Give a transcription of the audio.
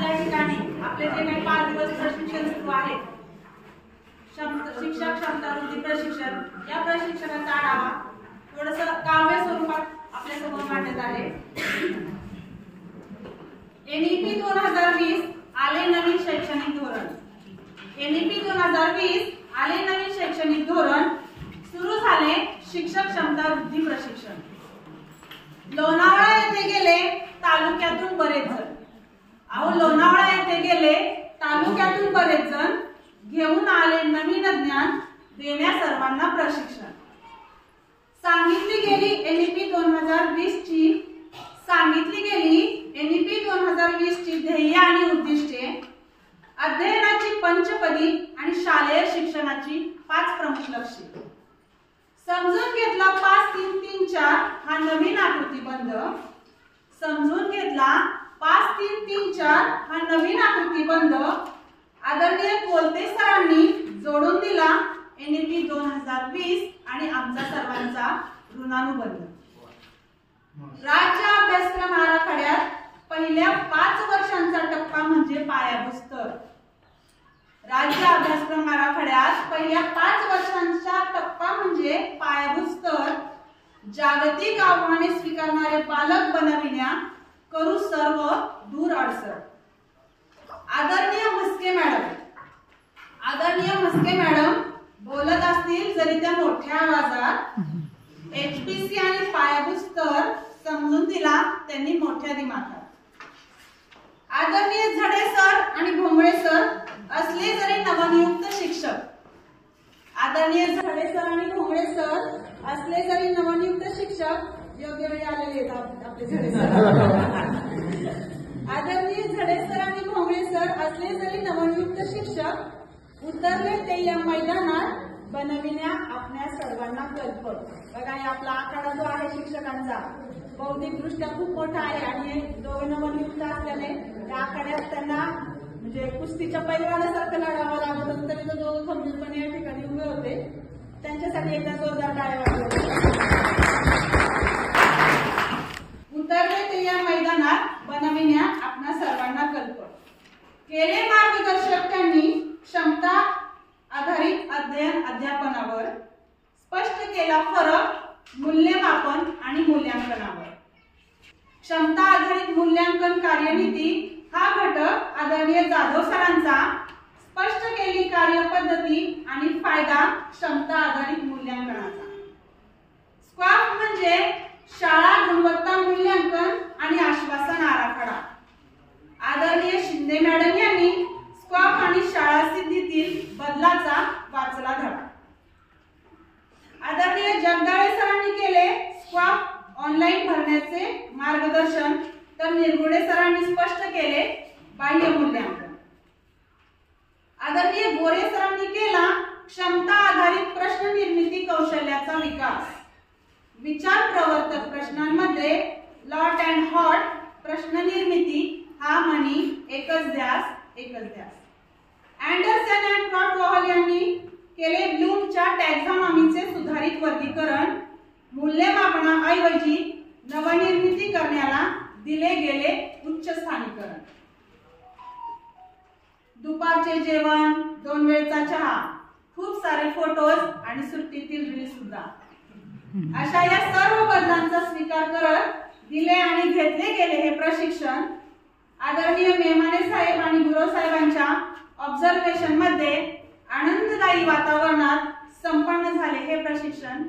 आपल्या ठिकाणी आपले जे काही 5 दिवस प्रशिक्षण सुरू आहे, शिक्षक क्षमता वृद्धी प्रशिक्षण, या प्रशिक्षणाचा आढावा थोडंसं काव्य स्वरूपात आपल्या समोर मांडत आहे। एनईपी 2020 आले नवीन शैक्षणिक धोरण। एनईपी 2020 आले नवीन शैक्षणिक धोरण, सुरू झाले शिक्षक क्षमता वृद्धी प्रशिक्षण। लोणावळा येथे गेले तालुक्यातून बरेच जण, लोणावळा येथे गेले तालुक्यातून बरेच जण, घेऊन आले नवीन ज्ञान, देण्या सर्वांना प्रशिक्षण। सांगितली गेली एनईपी 2020 ची ध्येय आणि उद्दिष्टे, अध्ययनाची पंचपदी आणि शालेय शिक्षणाची 5 प्रमुख लक्ष्ये। समजून घेतला 5-3-3-4 हा नवीन आकृतीबंध, समजून घेतला 5-3-3-4 हा नवीन आकृतीबंध आदरणीय कोलते सरांनी जोडून दिला एनईपी 2020 आणि आमचा सर्वांचा ऋणानुबंध। राज्य अभ्यासक्रम आराखड्यात पहिल्या 5 वर्षांचा टप्पा म्हणजे पायाभूत स्तर। राज्य अभ्यासक्रम आराखड्यात पहिल्या 5 वर्षांचा टप्पा म्हणजे पायाभूत स्तर, जागतिक आव्हाने स्वीकारणारे पालक बनविण्या, करू सर्व दूर अडसर। आदरणीय म्हस्के मॅडम बोलत असतील जरी त्या मोठ्या आवाजात, एचपीसी आणि पायाभूत स्तर समजून दिला त्यांनी मोठ्या दिमाखात। आदरणीय झडे सर आणि भोंगळे सर असले जरी नवनियुक्त शिक्षक, आदरणीय झडे सर आणि भोंगळे सर असले जरी नवनियुक्त शिक्षक, योग्य वेळी आलेले आहेत आपले झडे सर। आदरणीय झडे सर आणि भोंगळे सर असले जरी नवनियुक्त शिक्षक, उतरले ते या मैदानात, बनविण्या आपल्या सर्वांना कल्पक। बघा, आपला आखाडा जो आहे शिक्षकांचा बौद्धिक दृष्ट्या खूप मोठा आहे आणि दोघे नवनियुक्त असल्याने त्या आखाड्यात त्यांना म्हणजे कुस्तीच्या पैलवानासारखं लढावं लागत होतं, तरी तो दोघं खंबीरपणे या ठिकाणी उभे होते। त्यांच्यासाठी एकदा जोरदार टाळ्या वाजवा। उतरले ते या मैदानात, बनविण्या आपल्या सर्वांना कल्पक। केले मार्गदर्शक त्यांनी क्षमता आधारित अध्ययन अध्यापनावर, स्पष्ट केला फरक मूल्यमापन आणि मूल्यांकनावर। क्षमता आधारित मूल्यांकन कार्यनीती हा घटक आदरणीय जाधव सरांचा, स्पष्ट केली कार्यपद्धती आणि फायदा क्षमता आधारित मूल्यांकनाचा। स्क्वाफ म्हणजे शाळा गुणवत्ता मूल्यांकन आणि आश्वासन आराखडा। आदरणीय शिंदे मॅडम यांनी स्क्वाफ आणि शाळा सिद्धीतील बदलाचा वाचला धडा। आदरणीय जगदाळे सरांनी केले स्क्वाफ ऑनलाईन भरण्याचे मार्गदर्शन, तर निरगुडे सरांनी स्पष्ट केले बाह्य मूल्यांकन। आदरणीय गोरे सरांनी केला क्षमता आधारित प्रश्न निर्मिती कौशल्याचा विकास। विचार प्रवर्तक प्रश्नांमध्ये लॉट अँड हॉट प्रश्न निर्मिती, हा म्हणी एकच ध्यास एकच ध्यास। अँडरसन अँड क्रॉटवॉल यांनी केले ब्लूमच्या टॅक्झॉनॉमीचे सुधारित वर्गीकरण, मूल्यमापनाऐवजी नवनिर्मिती करण्याला दिले गेले उच्च स्थानीकरण। दुपारचे जेवण, 2 वेळचा चहा, खूप सारे फोटोज आणि सुट्टीतील रील सुद्धा, अशा या सर्व बदलांचा स्वीकार करत दिले आणि घेतले गेले हे प्रशिक्षण आदरणीय मेहमाने साहेब आणि गुरव साहेबांच्या ऑब्झर्वेशन मध्ये आनंददायी वातावरणात संपन्न झाले हे प्रशिक्षण।